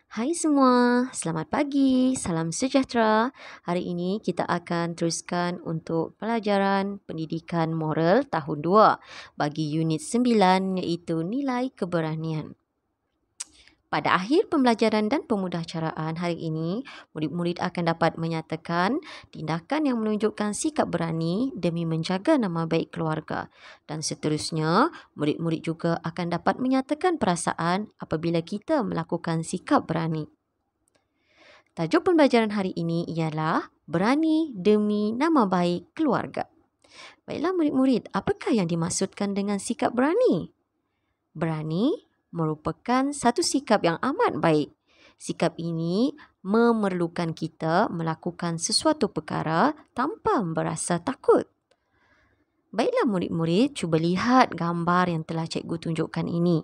Hai semua, selamat pagi, salam sejahtera. Hari ini kita akan teruskan untuk pelajaran pendidikan moral tahun 2 bagi unit 9 iaitu nilai keberanian. Pada akhir pembelajaran dan pemudahcaraan hari ini, murid-murid akan dapat menyatakan tindakan yang menunjukkan sikap berani demi menjaga nama baik keluarga. Dan seterusnya, murid-murid juga akan dapat menyatakan perasaan apabila kita melakukan sikap berani. Tajuk pembelajaran hari ini ialah berani demi nama baik keluarga. Baiklah murid-murid, apakah yang dimaksudkan dengan sikap berani? Berani merupakan satu sikap yang amat baik. Sikap ini memerlukan kita melakukan sesuatu perkara tanpa berasa takut. Baiklah murid-murid, cuba lihat gambar yang telah cikgu tunjukkan ini.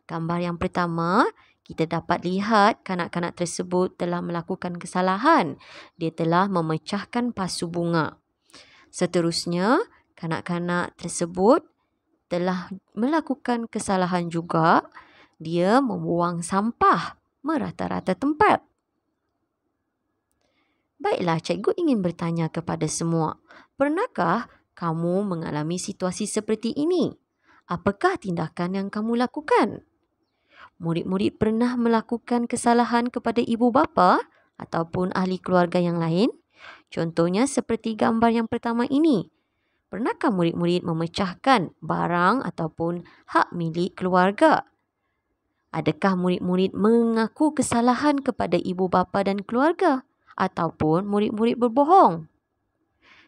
Gambar yang pertama, kita dapat lihat kanak-kanak tersebut telah melakukan kesalahan. Dia telah memecahkan pasu bunga. Seterusnya, kanak-kanak tersebut telah melakukan kesalahan juga. Dia membuang sampah merata-rata tempat. Baiklah, cikgu ingin bertanya kepada semua. Pernahkah kamu mengalami situasi seperti ini? Apakah tindakan yang kamu lakukan? Murid-murid pernah melakukan kesalahan kepada ibu bapa ataupun ahli keluarga yang lain? Contohnya seperti gambar yang pertama ini. Pernahkah murid-murid memecahkan barang ataupun hak milik keluarga? Adakah murid-murid mengaku kesalahan kepada ibu bapa dan keluarga? Ataupun murid-murid berbohong?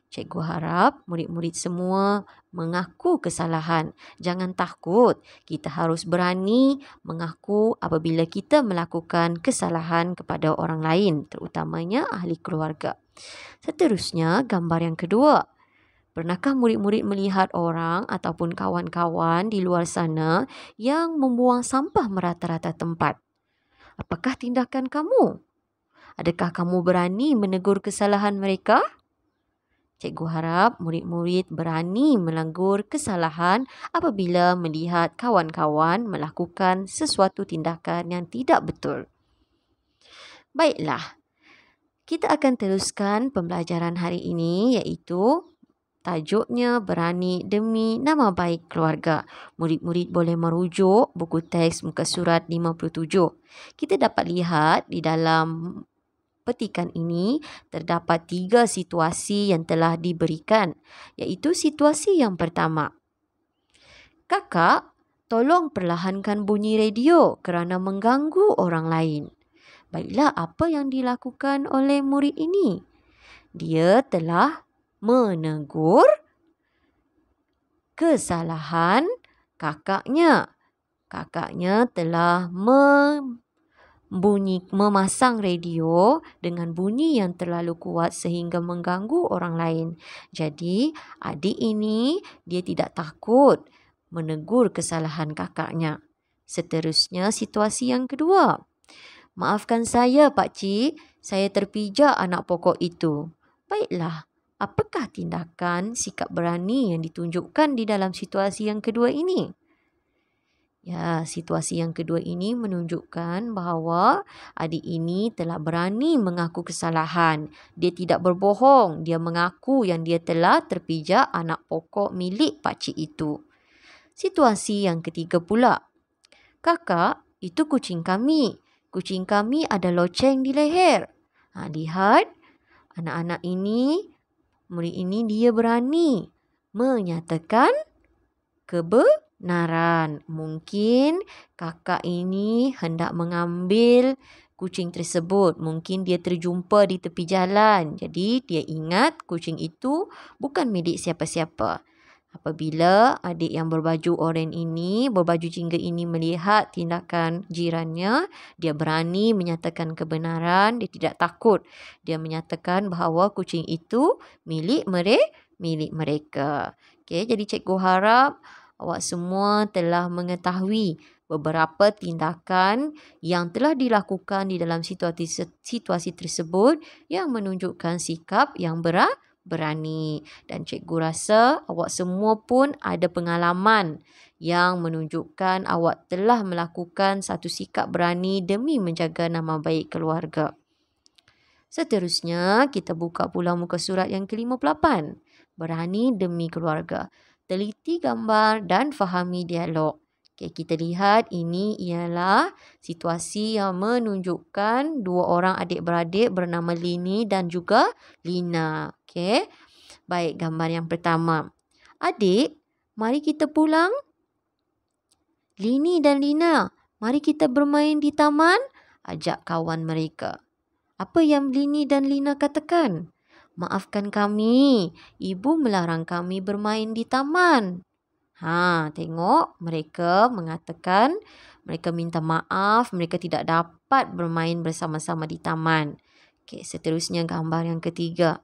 Cikgu harap murid-murid semua mengaku kesalahan. Jangan takut. Kita harus berani mengaku apabila kita melakukan kesalahan kepada orang lain, terutamanya ahli keluarga. Seterusnya, gambar yang kedua. Pernahkah murid-murid melihat orang ataupun kawan-kawan di luar sana yang membuang sampah merata-rata tempat? Apakah tindakan kamu? Adakah kamu berani menegur kesalahan mereka? Cikgu harap murid-murid berani menegur kesalahan apabila melihat kawan-kawan melakukan sesuatu tindakan yang tidak betul. Baiklah, kita akan teruskan pembelajaran hari ini iaitu tajuknya berani demi nama baik keluarga. Murid-murid boleh merujuk buku teks muka surat 57. Kita dapat lihat di dalam petikan ini terdapat 3 situasi yang telah diberikan, iaitu situasi yang pertama. Kakak, tolong perlahankan bunyi radio kerana mengganggu orang lain. Baiklah, apa yang dilakukan oleh murid ini? Dia telah menegur kesalahan kakaknya. Kakaknya telah memasang radio dengan bunyi yang terlalu kuat sehingga mengganggu orang lain. Jadi, adik ini dia tidak takut menegur kesalahan kakaknya. Seterusnya, situasi yang kedua. Maafkan saya, Pakcik, saya terpijak anak pokok itu. Baiklah, apakah tindakan sikap berani yang ditunjukkan di dalam situasi yang kedua ini? Ya, situasi yang kedua ini menunjukkan bahawa adik ini telah berani mengaku kesalahan. Dia tidak berbohong. Dia mengaku yang dia telah terpijak anak pokok milik pakcik itu. Situasi yang ketiga pula. Kakak, itu kucing kami. Kucing kami ada loceng di leher. Lihat, anak-anak ini, murid ini dia berani menyatakan kebenaran. Mungkin kakak ini hendak mengambil kucing tersebut. Mungkin dia terjumpa di tepi jalan. Jadi dia ingat kucing itu bukan milik siapa-siapa. Apabila adik yang berbaju oranye ini, berbaju jingga ini melihat tindakan jirannya, dia berani menyatakan kebenaran, dia tidak takut. Dia menyatakan bahawa kucing itu milik mereka. Okay, jadi cikgu harap awak semua telah mengetahui beberapa tindakan yang telah dilakukan di dalam situasi tersebut yang menunjukkan sikap yang berani. Dan cikgu rasa awak semua pun ada pengalaman yang menunjukkan awak telah melakukan satu sikap berani demi menjaga nama baik keluarga. Seterusnya, kita buka pula muka surat yang ke-58. Berani demi keluarga. Teliti gambar dan fahami dialog. Okay, kita lihat ini ialah situasi yang menunjukkan dua orang adik-beradik bernama Lini dan juga Lina. Okay. Baik, gambar yang pertama. Adik, mari kita pulang. Lini dan Lina, mari kita bermain di taman, ajak kawan mereka. Apa yang Lini dan Lina katakan? Maafkan kami, ibu melarang kami bermain di taman. Tengok mereka mengatakan mereka minta maaf, mereka tidak dapat bermain bersama-sama di taman. Okey, seterusnya gambar yang ketiga.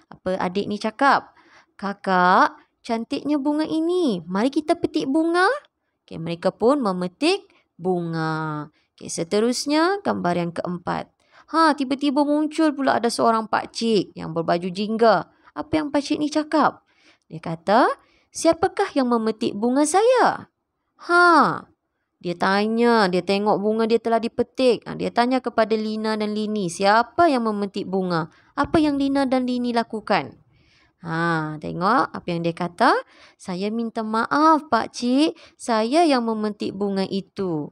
Apa adik ni cakap? Kakak, cantiknya bunga ini. Mari kita petik bunga. Okey, mereka pun memetik bunga. Okey, seterusnya gambar yang keempat. Tiba-tiba muncul pula ada seorang pakcik yang berbaju jingga. Apa yang pakcik ni cakap? Dia kata, siapakah yang memetik bunga saya? Dia tanya, dia tengok bunga dia telah dipetik. Dia tanya kepada Lina dan Lini, siapa yang memetik bunga? Apa yang Lina dan Lini lakukan? Tengok apa yang dia kata. Saya minta maaf pakcik, saya yang memetik bunga itu.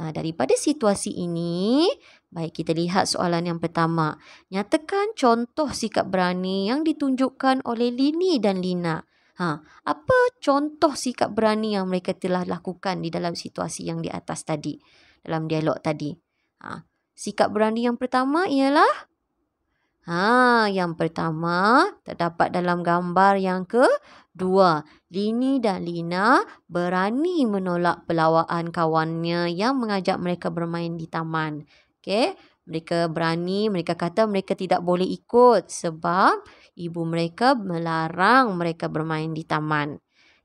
Daripada situasi ini, baik kita lihat soalan yang pertama. Nyatakan contoh sikap berani yang ditunjukkan oleh Lini dan Lina. Apa contoh sikap berani yang mereka telah lakukan di dalam situasi yang di atas tadi, dalam dialog tadi? Sikap berani yang pertama ialah yang pertama terdapat dalam gambar yang kedua. Lini dan Lina berani menolak pelawaan kawannya yang mengajak mereka bermain di taman. Okey, mereka berani, mereka kata mereka tidak boleh ikut sebab ibu mereka melarang mereka bermain di taman.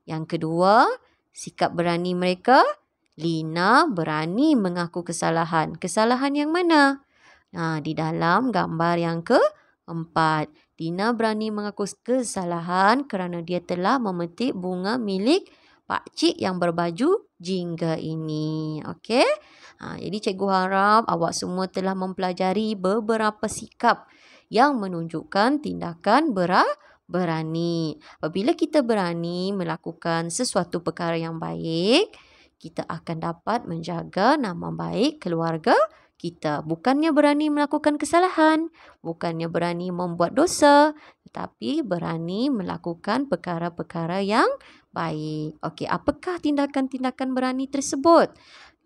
Yang kedua, sikap berani mereka, Lina berani mengaku kesalahan. Kesalahan yang mana? Di dalam gambar yang keempat, Lina berani mengaku kesalahan kerana dia telah memetik bunga milik pakcik yang berbaju jingga ini. Okey? Jadi cikgu harap awak semua telah mempelajari beberapa sikap yang menunjukkan tindakan berani. Apabila kita berani melakukan sesuatu perkara yang baik, kita akan dapat menjaga nama baik keluarga kita. Bukannya berani melakukan kesalahan, bukannya berani membuat dosa, tetapi berani melakukan perkara-perkara yang baik. Okey, apakah tindakan-tindakan berani tersebut?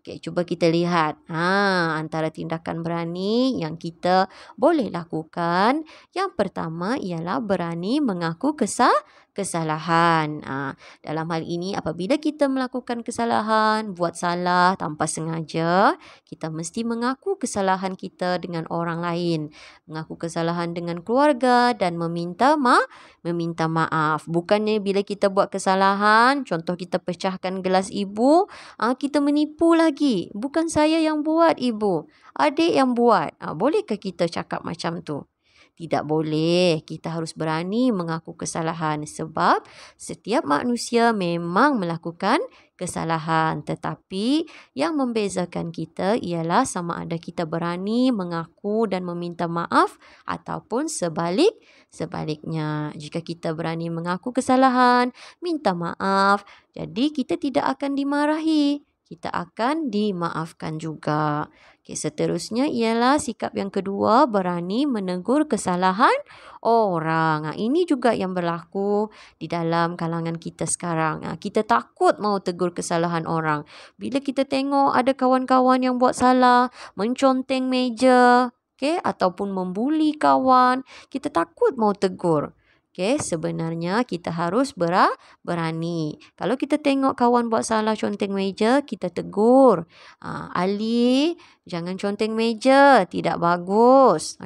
Okey, cuba kita lihat. Antara tindakan berani yang kita boleh lakukan, yang pertama ialah berani mengaku kesalahan. Dalam hal ini, apabila kita melakukan kesalahan, buat salah tanpa sengaja, kita mesti mengaku kesalahan kita dengan orang lain. Mengaku kesalahan dengan keluarga dan meminta maaf. Bukannya bila kita buat kesalahan, contoh kita pecahkan gelas ibu, kita menipu lagi. Bukan saya yang buat ibu, adik yang buat. Bolehkah kita cakap macam tu? Tidak boleh. Kita harus berani mengaku kesalahan sebab setiap manusia memang melakukan kesalahan. Tetapi yang membezakan kita ialah sama ada kita berani mengaku dan meminta maaf ataupun sebaliknya. Jika kita berani mengaku kesalahan, minta maaf, jadi kita tidak akan dimarahi. Kita akan dimaafkan juga. Okay, seterusnya ialah sikap yang kedua, berani menegur kesalahan orang. Ini juga yang berlaku di dalam kalangan kita sekarang. Kita takut mau tegur kesalahan orang. Bila kita tengok ada kawan-kawan yang buat salah, menconteng meja, ataupun membuli kawan, kita takut mau tegur. Sebenarnya kita harus berani. Kalau kita tengok kawan buat salah conteng meja, kita tegur. Ali, jangan conteng meja, tidak bagus.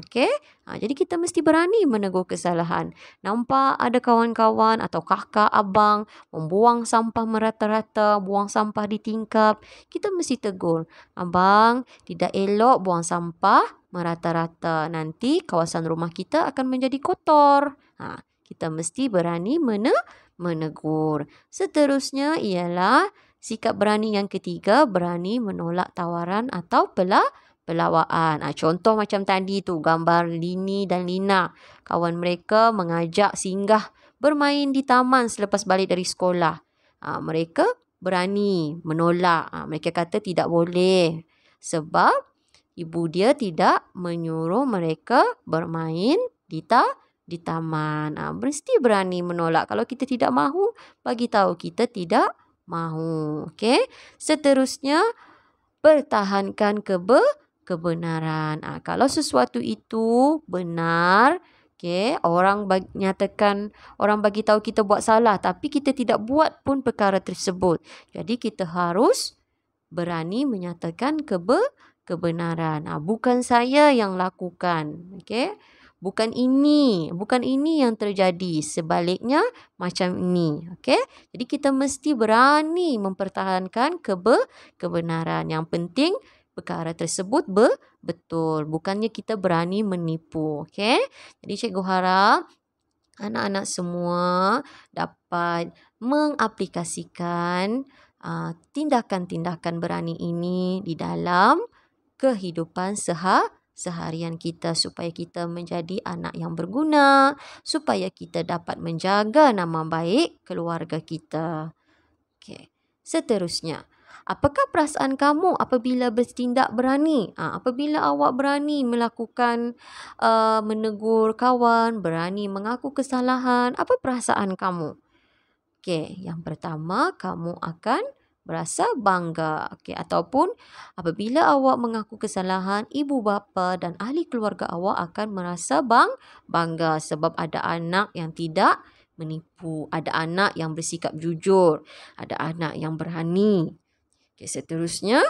Jadi kita mesti berani menegur kesalahan. Nampak ada kawan-kawan atau kakak, abang membuang sampah merata-rata, buang sampah di tingkap, kita mesti tegur. Abang, tidak elok buang sampah merata-rata. Nanti kawasan rumah kita akan menjadi kotor. Kita mesti berani menegur. Seterusnya ialah sikap berani yang ketiga, berani menolak tawaran atau pelawaan. Contoh macam tadi tu, gambar Lini dan Lina. Kawan mereka mengajak singgah bermain di taman selepas balik dari sekolah. Mereka berani menolak. Mereka kata tidak boleh sebab ibu dia tidak menyuruh mereka bermain di taman. Mesti berani menolak. Kalau kita tidak mahu, bagi tahu kita tidak mahu. Okey. Seterusnya, pertahankan kebenaran. Kalau sesuatu itu benar, orang bagi tahu kita buat salah, tapi kita tidak buat pun perkara tersebut. Jadi kita harus berani menyatakan kebenaran. Bukan saya yang lakukan. Bukan ini yang terjadi. Sebaliknya macam ini. Jadi kita mesti berani mempertahankan kebenaran. Yang penting perkara tersebut betul. Bukannya kita berani menipu. Jadi cikgu harap anak-anak semua dapat mengaplikasikan tindakan-tindakan berani ini di dalam kehidupan seharian kita supaya kita menjadi anak yang berguna, supaya kita dapat menjaga nama baik keluarga kita. Seterusnya, apakah perasaan kamu apabila bertindak berani? Apabila awak berani melakukan menegur kawan, berani mengaku kesalahan, apa perasaan kamu? Yang pertama, kamu akan berasa bangga. Ataupun apabila awak mengaku kesalahan, ibu bapa dan ahli keluarga awak akan merasa bangga sebab ada anak yang tidak menipu, ada anak yang bersikap jujur, ada anak yang berani. Seterusnya,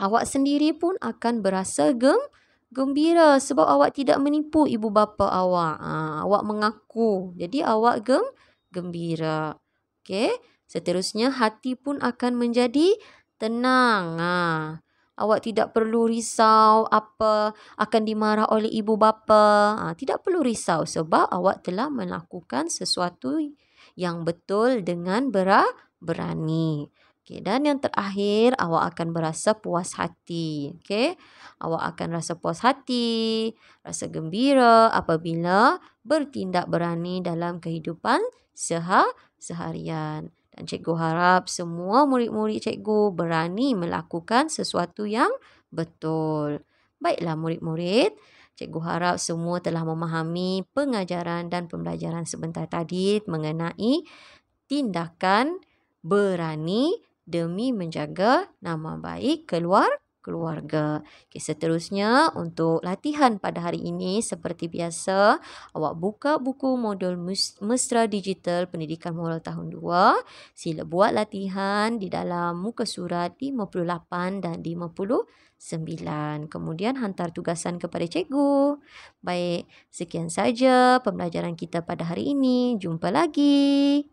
awak sendiri pun akan berasa gembira sebab awak tidak menipu ibu bapa awak. Awak mengaku. Jadi awak gembira. Seterusnya, hati pun akan menjadi tenang. Awak tidak perlu risau apa akan dimarah oleh ibu bapa. Tidak perlu risau sebab awak telah melakukan sesuatu yang betul dengan berani. Dan yang terakhir, awak akan berasa puas hati. Awak akan rasa puas hati, rasa gembira apabila bertindak berani dalam kehidupan seharian. Dan cikgu harap semua murid-murid cikgu berani melakukan sesuatu yang betul. Baiklah murid-murid, cikgu harap semua telah memahami pengajaran dan pembelajaran sebentar tadi mengenai tindakan berani demi menjaga nama baik keluarga. Seterusnya, untuk latihan pada hari ini seperti biasa, awak buka buku modul Mesra Digital Pendidikan Moral tahun 2. Sila buat latihan di dalam muka surat 58 dan 59. Kemudian hantar tugasan kepada cikgu. Baik, sekian saja pembelajaran kita pada hari ini. Jumpa lagi.